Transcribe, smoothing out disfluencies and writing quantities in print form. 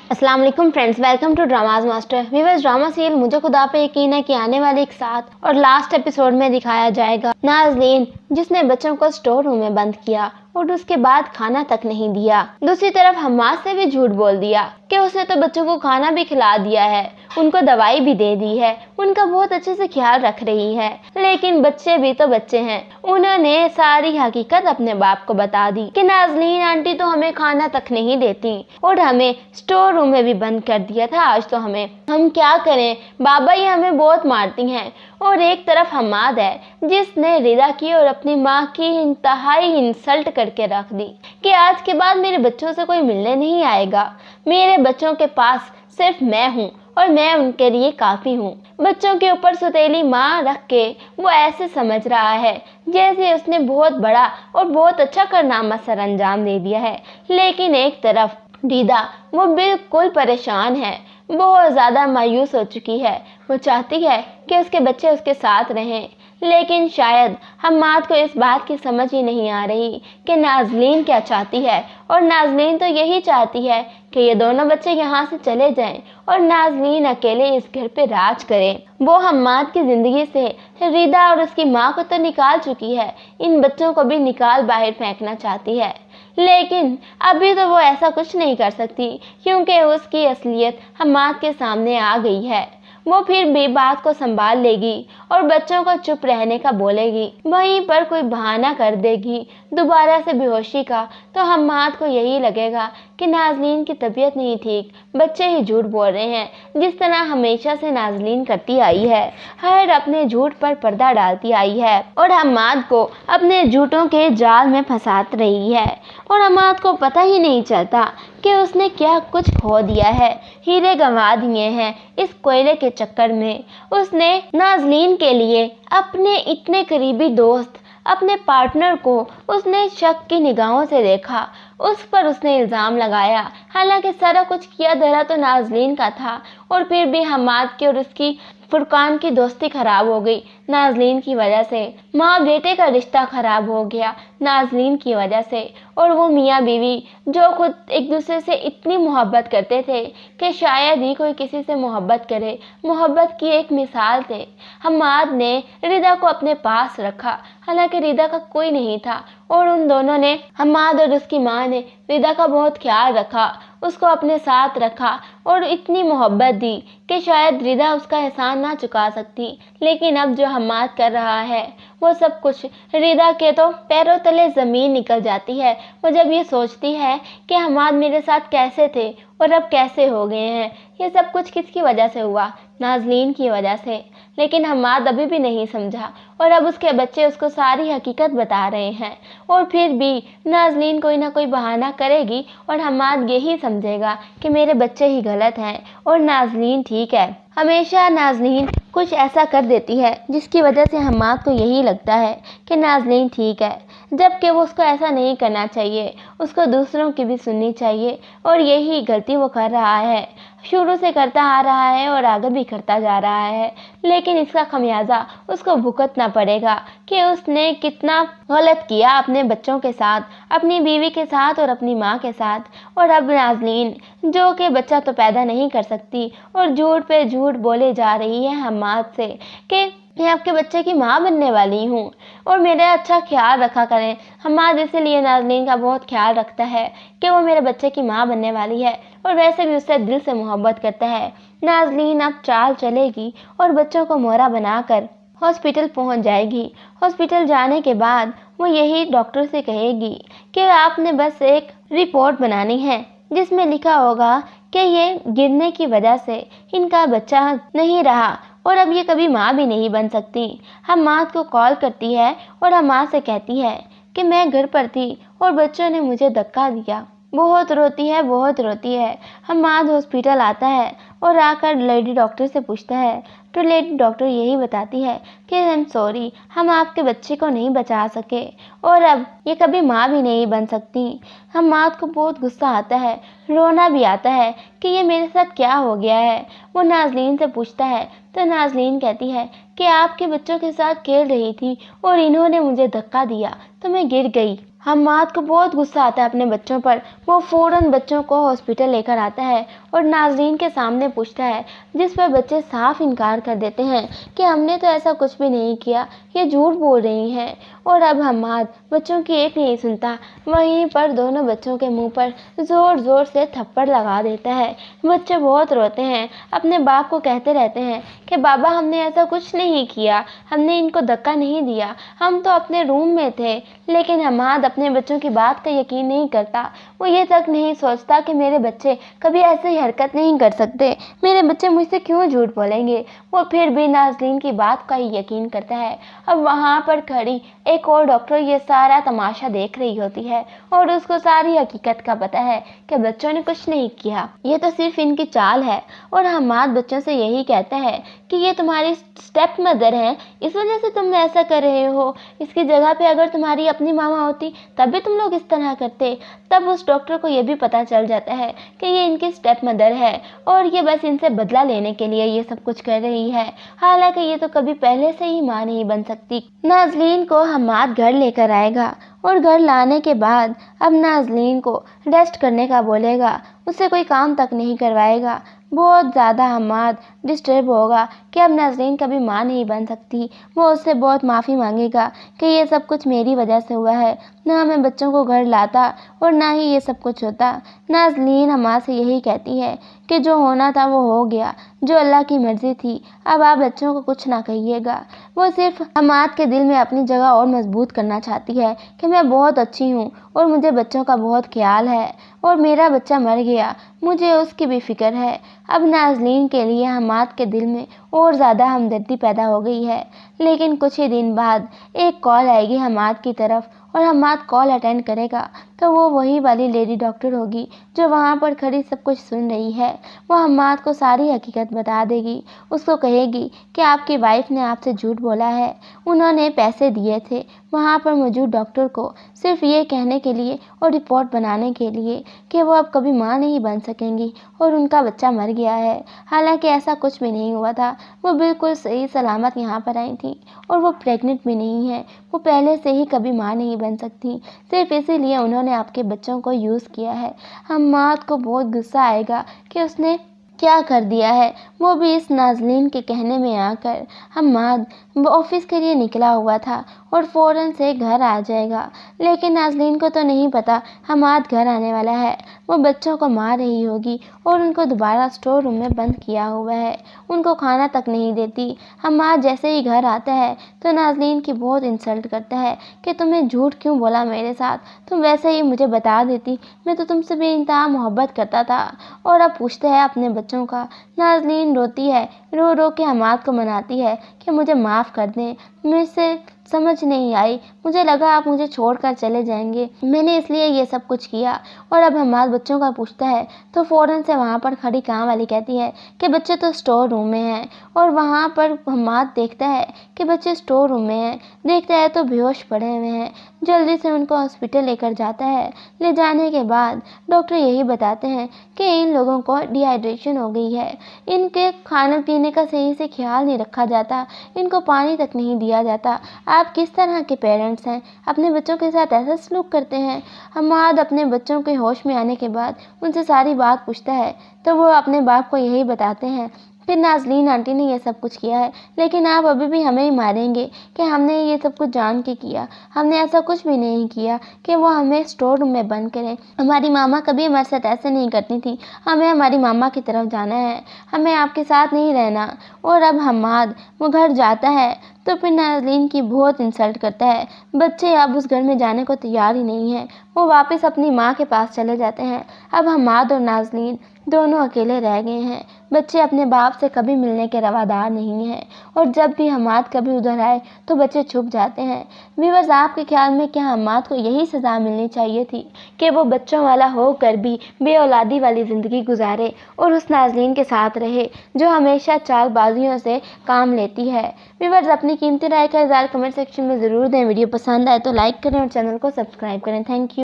अस्सलाम वालेकुम friends, welcome to dramas master. Viewers, drama serial मुझे खुदा पे यकीन है कि आने वाले एक साथ और लास्ट एपिसोड में दिखाया जाएगा नाज़नीन जिसने बच्चों को स्टोर रूम में बंद किया और उसके बाद खाना तक नहीं दिया। दूसरी तरफ हम्माद से भी झूठ बोल दिया कि उसने तो बच्चों को खाना भी खिला दिया है, उनको दवाई भी दे दी है, उनका बहुत अच्छे से ख्याल रख रही है। लेकिन बच्चे भी तो बच्चे हैं, उन्होंने सारी हकीकत अपने बाप को बता दी कि नाज़नीन आंटी तो हमें खाना तक नहीं देती और हमें स्टोर रूम में भी बंद कर दिया था। आज तो हम क्या करें, बाबा ही हमें बहुत मारती हैं। और एक तरफ हम्माद है जिसने रिदा की और अपनी माँ की इंतहाई इंसल्ट करके रख दी कि आज के बाद मेरे बच्चों से कोई मिलने नहीं आएगा, मेरे बच्चों के पास सिर्फ मैं हूँ और मैं उनके लिए काफ़ी हूँ। बच्चों के ऊपर सुतीली माँ रख के वो ऐसे समझ रहा है जैसे उसने बहुत बड़ा और बहुत अच्छा कारनामा सर अंजाम दे दिया है। लेकिन एक तरफ रिदा वो बिल्कुल परेशान है, बहुत ज़्यादा मायूस हो चुकी है। वो चाहती है कि उसके बच्चे उसके साथ रहें, लेकिन शायद हम्माद को इस बात की समझ ही नहीं आ रही कि नाज़नीन क्या चाहती है। और नाज़नीन तो यही चाहती है कि ये दोनों बच्चे यहाँ से चले जाएं और नाज़नीन अकेले इस घर पे राज करे। वो हम्माद की ज़िंदगी से रिदा और उसकी माँ को तो निकाल चुकी है, इन बच्चों को भी निकाल बाहर फेंकना चाहती है। लेकिन अभी तो वो ऐसा कुछ नहीं कर सकती क्योंकि उसकी असलियत हम्माद के सामने आ गई है। वो फिर भी बात को संभाल लेगी और बच्चों को चुप रहने का बोलेगी, वहीं पर कोई बहाना कर देगी दोबारा से बेहोशी का, तो हम्माद को यही लगेगा कि नाज़नीन की तबीयत नहीं ठीक, बच्चे ही झूठ बोल रहे हैं, जिस तरह हमेशा से नाज़नीन करती आई है, हर अपने झूठ पर पर्दा डालती आई है और हम्माद को अपने झूठों के जाल में फंसात रही है। और हम्माद को पता ही नहीं चलता कि उसने क्या कुछ खो दिया है, हीरे गंवा दिए हैं इस कोयले के चक्कर में। उसने नाज़नीन के लिए अपने इतने करीबी दोस्त, अपने पार्टनर को उसने शक की निगाहों से देखा, उस पर उसने इल्ज़ाम लगाया, हालांकि सारा कुछ किया धरा तो नाज़नीन का था। और फिर भी हम्माद की और उसकी फुरकान की दोस्ती ख़राब हो गई नाज़नीन की वजह से, माँ बेटे का रिश्ता ख़राब हो गया नाज़नीन की वजह से। और वो मियाँ बीवी जो खुद एक दूसरे से इतनी मोहब्बत करते थे कि शायद ही कोई किसी से मोहब्बत करे, मोहब्बत की एक मिसाल थे। हम्माद ने रिदा को अपने पास रखा, हालांकि रिदा का कोई नहीं था, और उन दोनों ने, हम्माद और उसकी माँ ने, रिदा का बहुत ख्याल रखा, उसको अपने साथ रखा और इतनी मोहब्बत दी कि शायद रिदा उसका एहसान ना चुका सकती। लेकिन अब जो हम्माद कर रहा है वो सब कुछ रिदा के तो पैरों तले ज़मीन निकल जाती है। वो जब ये सोचती है कि हम्माद मेरे साथ कैसे थे और अब कैसे हो गए हैं, ये सब कुछ किसकी वजह से हुआ, नाज़नीन की वजह से। लेकिन हम्माद अभी भी नहीं समझा और अब उसके बच्चे उसको सारी हकीकत बता रहे हैं। और फिर भी नाज़नीन कोई ना कोई बहाना करेगी और हम्माद यही समझेगा कि मेरे बच्चे ही गलत हैं और नाज़नीन ठीक है। हमेशा नाज़नीन कुछ ऐसा कर देती है जिसकी वजह से हम्माद को यही लगता है कि नाज़नीन ठीक है, जबकि वो उसको ऐसा नहीं करना चाहिए, उसको दूसरों की भी सुननी चाहिए। और यही गलती वो कर रहा है, शुरू से करता आ रहा है और आगे भी करता जा रहा है। लेकिन इसका खमियाजा उसको भुगतना पड़ेगा कि उसने कितना गलत किया अपने बच्चों के साथ, अपनी बीवी के साथ और अपनी माँ के साथ। और अब नाज़नीन जो कि बच्चा तो पैदा नहीं कर सकती और झूठ पे झूठ बोले जा रही है हम्माद से कि मैं आपके बच्चे की माँ बनने वाली हूँ और मेरा अच्छा ख्याल रखा करें। हम्माद इसीलिए नाज़नीन का बहुत ख्याल रखता है कि वो मेरे बच्चे की माँ बनने वाली है और वैसे भी उससे दिल से मोहब्बत करता है। नाज़नीन अब चाल चलेगी और बच्चों को मोहरा बनाकर हॉस्पिटल पहुंच जाएगी। हॉस्पिटल जाने के बाद वो यही डॉक्टर से कहेगी कि आपने बस एक रिपोर्ट बनानी है जिसमें लिखा होगा कि ये गिरने की वजह से इनका बच्चा नहीं रहा और अब ये कभी माँ भी नहीं बन सकती। हम्माद को कॉल करती है और हम्माद से कहती है कि मैं घर पर थी और बच्चों ने मुझे धक्का दिया। बहुत रोती है, बहुत रोती है। हम्माद हॉस्पिटल आता है और आकर लेडी डॉक्टर से पूछता है तो लेडी डॉक्टर यही बताती है कि आई एम सॉरी, हम आपके बच्चे को नहीं बचा सके और अब ये कभी माँ भी नहीं बन सकती। हम्माद को बहुत गुस्सा आता है, रोना भी आता है कि ये मेरे साथ क्या हो गया है। वो नाज़नीन से पूछता है तो नाज़नीन कहती है कि आपके बच्चों के साथ खेल रही थी और इन्होंने मुझे धक्का दिया तो मैं गिर गई। हम्माद को बहुत गुस्सा आता है अपने बच्चों पर। वो फ़ौरन बच्चों को हॉस्पिटल लेकर आता है और नाज़रीन के सामने पूछता है, जिस पर बच्चे साफ इनकार कर देते हैं कि हमने तो ऐसा कुछ भी नहीं किया, ये झूठ बोल रही हैं। और अब हम्माद बच्चों की एक नहीं सुनता, वहीं पर दोनों बच्चों के मुंह पर ज़ोर ज़ोर से थप्पड़ लगा देता है। बच्चे बहुत रोते हैं, अपने बाप को कहते रहते हैं कि बाबा हमने ऐसा कुछ नहीं किया, हमने इनको धक्का नहीं दिया, हम तो अपने रूम में थे। लेकिन हम्माद अपने बच्चों की बात का यकीन नहीं करता। वो ये तक नहीं सोचता कि मेरे बच्चे कभी ऐसी हरकत नहीं कर सकते, मेरे बच्चे मुझसे क्यों झूठ बोलेंगे। वो फिर भी नाज़रीन की बात का ही यकीन करता है। अब वहाँ पर खड़ी एक और डॉक्टर ये सारा तमाशा देख रही होती है और उसको सारी हकीकत का पता है कि बच्चों ने कुछ नहीं किया, ये तो सिर्फ इनकी चाल है। और हम्माद बच्चों से यही कहता है कि ये तुम्हारी स्टेप मदर हैं, इस वजह से तुम ऐसा कर रहे हो। इसकी जगह पे अगर तुम्हारी अपनी मामा होती तब भी तुम लोग इस तरह करते। तब उस डॉक्टर को ये भी पता चल जाता है कि ये इनकी स्टेप मदर है और ये बस इनसे बदला लेने के लिए ये सब कुछ कर रही है। हालांकि ये तो कभी पहले से ही माँ नहीं बन सकती। नाज़रीन को हम्माद घर लेकर आएगा और घर लाने के बाद अब नाज़रीन को रेस्ट करने का बोलेगा, उससे कोई काम तक नहीं करवाएगा। बहुत ज़्यादा हम्माद डिस्टर्ब होगा कि अब नाज़रीन कभी माँ नहीं बन सकती। वो उससे बहुत माफ़ी मांगेगा कि ये सब कुछ मेरी वजह से हुआ है, ना मैं बच्चों को घर लाता और ना ही ये सब कुछ होता। नाज़रीन हम्माद से यही कहती है कि जो होना था वो हो गया, जो अल्लाह की मर्ज़ी थी, अब आप बच्चों को कुछ ना कहिएगा। वो सिर्फ हम्माद के दिल में अपनी जगह और मजबूत करना चाहती है कि मैं बहुत अच्छी हूँ और मुझे बच्चों का बहुत ख्याल है और मेरा बच्चा मर गया, मुझे उसकी भी फ़िक्र है। अब नाज़रीन के लिए हम्माद के दिल में और ज़्यादा हमदर्दी पैदा हो गई है। लेकिन कुछ ही दिन बाद एक कॉल आएगी हम्माद की तरफ और हम्माद कॉल अटेंड करेगा तो वो वही वाली लेडी डॉक्टर होगी जो वहाँ पर खड़ी सब कुछ सुन रही है। वो हम्माद को सारी हकीकत बता देगी, उसको कहेगी कि आपकी वाइफ ने आपसे झूठ बोला है, उन्होंने पैसे दिए थे वहाँ पर मौजूद डॉक्टर को सिर्फ ये कहने के लिए और रिपोर्ट बनाने के लिए कि वो अब कभी माँ नहीं बन सकेंगी और उनका बच्चा मर गया है। हालांकि ऐसा कुछ भी नहीं हुआ था, वो बिल्कुल सही सलामत यहाँ पर आई थी और वो प्रेग्नेंट भी नहीं है, वो पहले से ही कभी माँ नहीं बन सकती, सिर्फ इसीलिए उन्होंने आपके बच्चों को यूज़ किया है। हम्माद को बहुत गुस्सा आएगा कि उसने क्या कर दिया है, वो भी इस नाज़रीन के कहने में आकर। हम्माद ऑफिस के लिए निकला हुआ था और फ़ौरन से घर आ जाएगा, लेकिन नाज़रीन को तो नहीं पता हम्माद घर आने वाला है। वो बच्चों को मार रही होगी और उनको दोबारा स्टोर रूम में बंद किया हुआ है, उनको खाना तक नहीं देती। हम्माद जैसे ही घर आता है तो नाज़रीन की बहुत इंसल्ट करता है कि तुमने झूठ क्यों बोला मेरे साथ, तुम वैसे ही मुझे बता देती, मैं तो तुमसे बेइंतहा मोहब्बत करता था। और अब पूछता है अपने बच्चों का। नाज़रीन रोती है, रो रो के हम्माद को मनाती है कि मुझे माफ़ कर दें, मुझसे समझ नहीं आई, मुझे लगा आप मुझे छोड़कर चले जाएंगे, मैंने इसलिए ये सब कुछ किया। और अब हम्माद बच्चों का पूछता है तो फ़ौरन से वहाँ पर खड़ी काम वाली कहती है कि बच्चे तो स्टोर रूम में हैं। और वहाँ पर हम्माद देखता है कि बच्चे स्टोर रूम में हैं, देखता है तो बेहोश पड़े हुए हैं। जल्दी से उनको हॉस्पिटल लेकर जाता है। ले जाने के बाद डॉक्टर यही बताते हैं कि इन लोगों को डिहाइड्रेशन हो गई है, इनके खाने पीने का सही से ख्याल नहीं रखा जाता, इनको पानी तक नहीं दिया जाता। आप किस तरह के पेरेंट्स हैं, अपने बच्चों के साथ ऐसा सलूक करते हैं। हम्माद अपने बच्चों के होश में आने के बाद उनसे सारी बात पूछता है तो वो अपने बाप को यही बताते हैं कि नाज़रीन आंटी ने ये सब कुछ किया है, लेकिन आप अभी भी हमें ही मारेंगे कि हमने ये सब कुछ जान के किया, हमने ऐसा कुछ भी नहीं किया कि वो हमें स्टोर रूम में बंद करें। हमारी मामा कभी हमारे साथ ऐसे नहीं करती थी, हमें हमारी मामा की तरफ जाना है, हमें आपके साथ नहीं रहना। और अब हम्माद वो घर जाता है तो फिर नाज़रीन की बहुत इंसल्ट करता है। बच्चे अब उस घर में जाने को तैयार ही नहीं हैं, वो वापस अपनी माँ के पास चले जाते हैं। अब हम्माद और नाज़रीन दोनों अकेले रह गए हैं। बच्चे अपने बाप से कभी मिलने के रवादार नहीं हैं और जब भी हम्माद कभी उधर आए तो बच्चे छुप जाते हैं। व्यूअर्स, आपके ख्याल में क्या हम्माद को यही सज़ा मिलनी चाहिए थी कि वो बच्चों वाला होकर भी बेऔलादी वाली ज़िंदगी गुजारे और उस नाज़रीन के साथ रहे जो हमेशा चालबाजियों से काम लेती है? व्यूअर्स, अपनी कीमती राय का इज़हार कमेंट सेक्शन में ज़रूर दें। वीडियो पसंद आए तो लाइक करें और चैनल को सब्सक्राइब करें। Thank you.